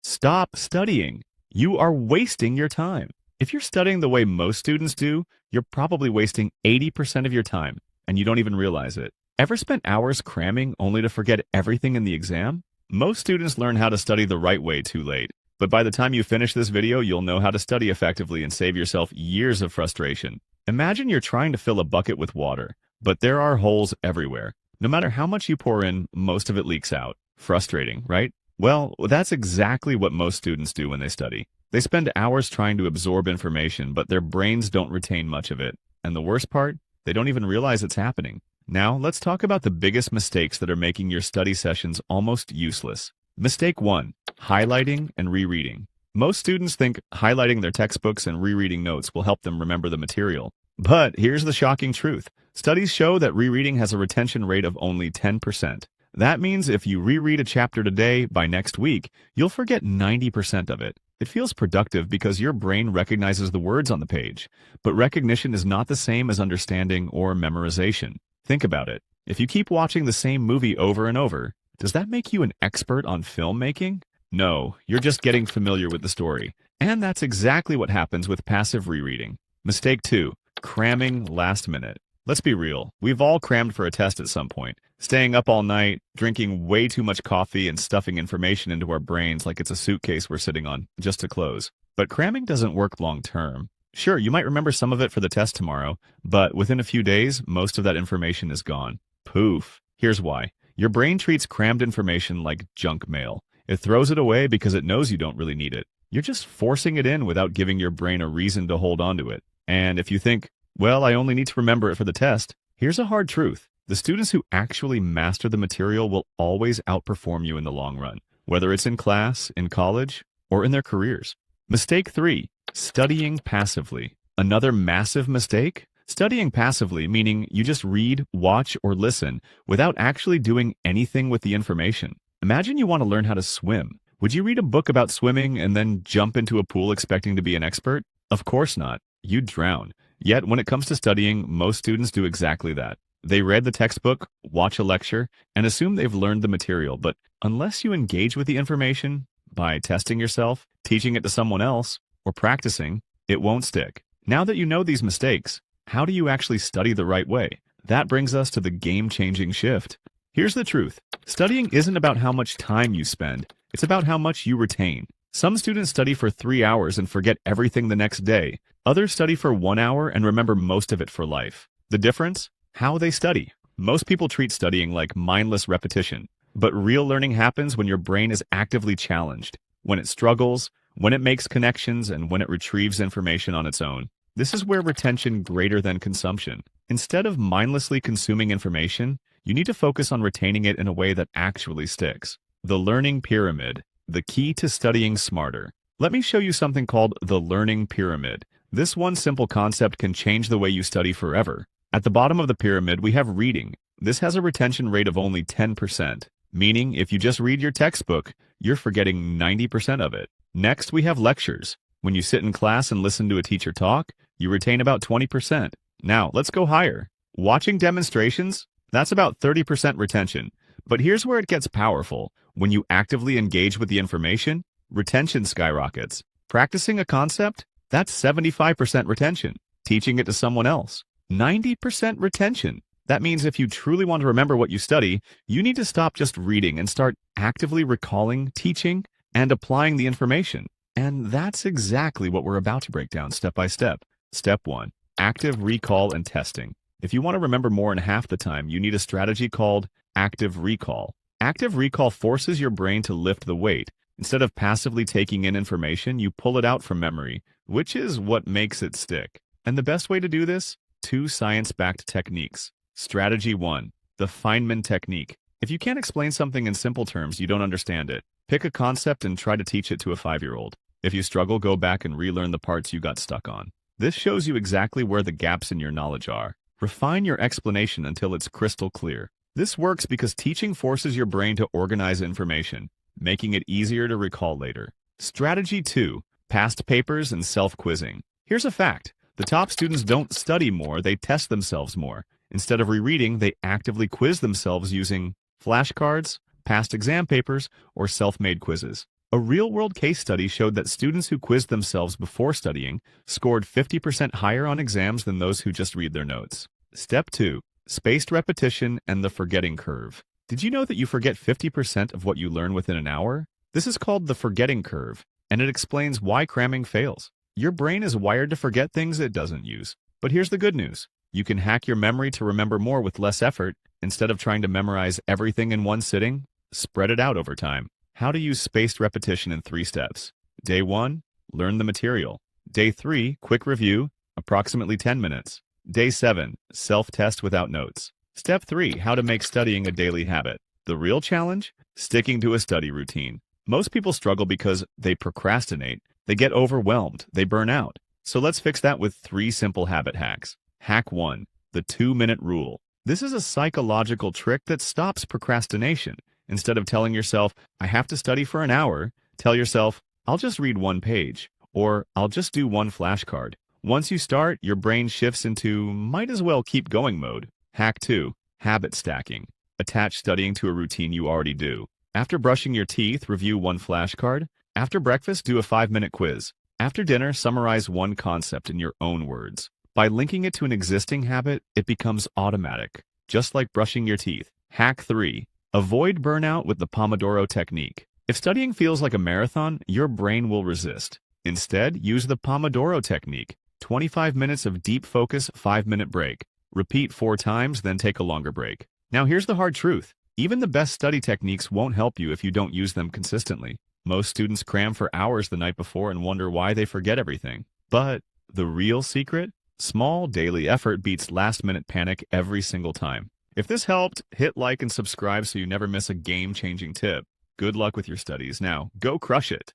Stop studying. You are wasting your time. If you're studying the way most students do, you're probably wasting 80% of your time, and you don't even realize it. Ever spent hours cramming only to forget everything in the exam? Most students learn how to study the right way too late. But by the time you finish this video, you'll know how to study effectively and save yourself years of frustration. Imagine you're trying to fill a bucket with water, but there are holes everywhere. No matter how much you pour in, most of it leaks out. Frustrating, right? Well, that's exactly what most students do when they study. They spend hours trying to absorb information, but their brains don't retain much of it. And the worst part, they don't even realize it's happening. Now, let's talk about the biggest mistakes that are making your study sessions almost useless. Mistake 1. Highlighting and rereading. Most students think highlighting their textbooks and rereading notes will help them remember the material. But here's the shocking truth. Studies show that rereading has a retention rate of only 10%. That means if you reread a chapter today, by next week, you'll forget 90% of it. It feels productive because your brain recognizes the words on the page. But recognition is not the same as understanding or memorization. Think about it. If you keep watching the same movie over and over, does that make you an expert on filmmaking? No, you're just getting familiar with the story. And that's exactly what happens with passive rereading. Mistake 2. Cramming last minute. Let's be real. We've all crammed for a test at some point. Staying up all night, drinking way too much coffee, and stuffing information into our brains like it's a suitcase we're sitting on, just to close. But cramming doesn't work long term. Sure, you might remember some of it for the test tomorrow, but within a few days, most of that information is gone. Poof. Here's why. Your brain treats crammed information like junk mail. It throws it away because it knows you don't really need it. You're just forcing it in without giving your brain a reason to hold on to it. And if you think, well, I only need to remember it for the test, here's a hard truth. The students who actually master the material will always outperform you in the long run, whether it's in class, in college, or in their careers. Mistake 3. Studying passively. Another massive mistake? Studying passively, meaning you just read, watch, or listen without actually doing anything with the information. Imagine you want to learn how to swim. Would you read a book about swimming and then jump into a pool expecting to be an expert? Of course not. You'd drown. Yet, when it comes to studying, most students do exactly that. They read the textbook, watch a lecture, and assume they've learned the material, but unless you engage with the information by testing yourself, teaching it to someone else, or practicing, it won't stick. Now that you know these mistakes, how do you actually study the right way? That brings us to the game-changing shift. Here's the truth. Studying isn't about how much time you spend. It's about how much you retain. Some students study for 3 hours and forget everything the next day. Others study for 1 hour and remember most of it for life. The difference? How they study. Most people treat studying like mindless repetition. But real learning happens when your brain is actively challenged, when it struggles, when it makes connections, and when it retrieves information on its own. This is where retention greater than consumption. Instead of mindlessly consuming information, you need to focus on retaining it in a way that actually sticks. The learning pyramid, the key to studying smarter. Let me show you something called the learning pyramid. This one simple concept can change the way you study forever. At the bottom of the pyramid, we have reading. This has a retention rate of only 10%, meaning if you just read your textbook, you're forgetting 90% of it. Next, we have lectures. When you sit in class and listen to a teacher talk, you retain about 20%. Now, let's go higher. Watching demonstrations, that's about 30% retention. But here's where it gets powerful. When you actively engage with the information, retention skyrockets. Practicing a concept, that's 75% retention. Teaching it to someone else, 90% retention. That means if you truly want to remember what you study, you need to stop just reading and start actively recalling, teaching, and applying the information. And that's exactly what we're about to break down step by step. Step 1. Active recall and testing. If you want to remember more in half the time, you need a strategy called active recall. Active recall forces your brain to lift the weight. Instead of passively taking in information, you pull it out from memory, which is what makes it stick. And the best way to do this? 2 science-backed techniques. Strategy 1. The Feynman Technique. If you can't explain something in simple terms, you don't understand it. Pick a concept and try to teach it to a 5-year-old. If you struggle, go back and relearn the parts you got stuck on. This shows you exactly where the gaps in your knowledge are. Refine your explanation until it's crystal clear. This works because teaching forces your brain to organize information, making it easier to recall later. Strategy 2. Past papers and self-quizzing. Here's a fact. The top students don't study more, they test themselves more. Instead of rereading, they actively quiz themselves using flashcards, past exam papers, or self-made quizzes. A real-world case study showed that students who quizzed themselves before studying scored 50% higher on exams than those who just read their notes. Step 2. Spaced repetition and the forgetting curve. Did you know that you forget 50% of what you learn within an hour? This is called the forgetting curve, and it explains why cramming fails. Your brain is wired to forget things it doesn't use. But here's the good news. You can hack your memory to remember more with less effort. Instead of trying to memorize everything in one sitting, spread it out over time. How to use spaced repetition in 3 steps. Day 1, learn the material. Day 3, quick review, approximately 10 minutes. Day 7, self-test without notes. Step 3, how to make studying a daily habit. The real challenge? Sticking to a study routine. Most people struggle because they procrastinate, they get overwhelmed, they burn out. So let's fix that with 3 simple habit hacks. Hack 1, the 2-minute rule. This is a psychological trick that stops procrastination. Instead of telling yourself, I have to study for an hour, tell yourself, I'll just read 1 page, or I'll just do 1 flashcard. Once you start, your brain shifts into might as well keep going mode. Hack 2, habit stacking. Attach studying to a routine you already do. After brushing your teeth, review 1 flashcard. After breakfast, do a 5-minute quiz. After dinner, summarize 1 concept in your own words. By linking it to an existing habit, it becomes automatic, just like brushing your teeth. Hack 3, avoid burnout with the Pomodoro technique. If studying feels like a marathon, your brain will resist. Instead, use the Pomodoro technique. 25 minutes of deep focus, 5-minute break. Repeat 4 times, then take a longer break. Now here's the hard truth. Even the best study techniques won't help you if you don't use them consistently. Most students cram for hours the night before and wonder why they forget everything. But the real secret? Small daily effort beats last-minute panic every single time. If this helped, hit like and subscribe so you never miss a game-changing tip. Good luck with your studies. Now, go crush it.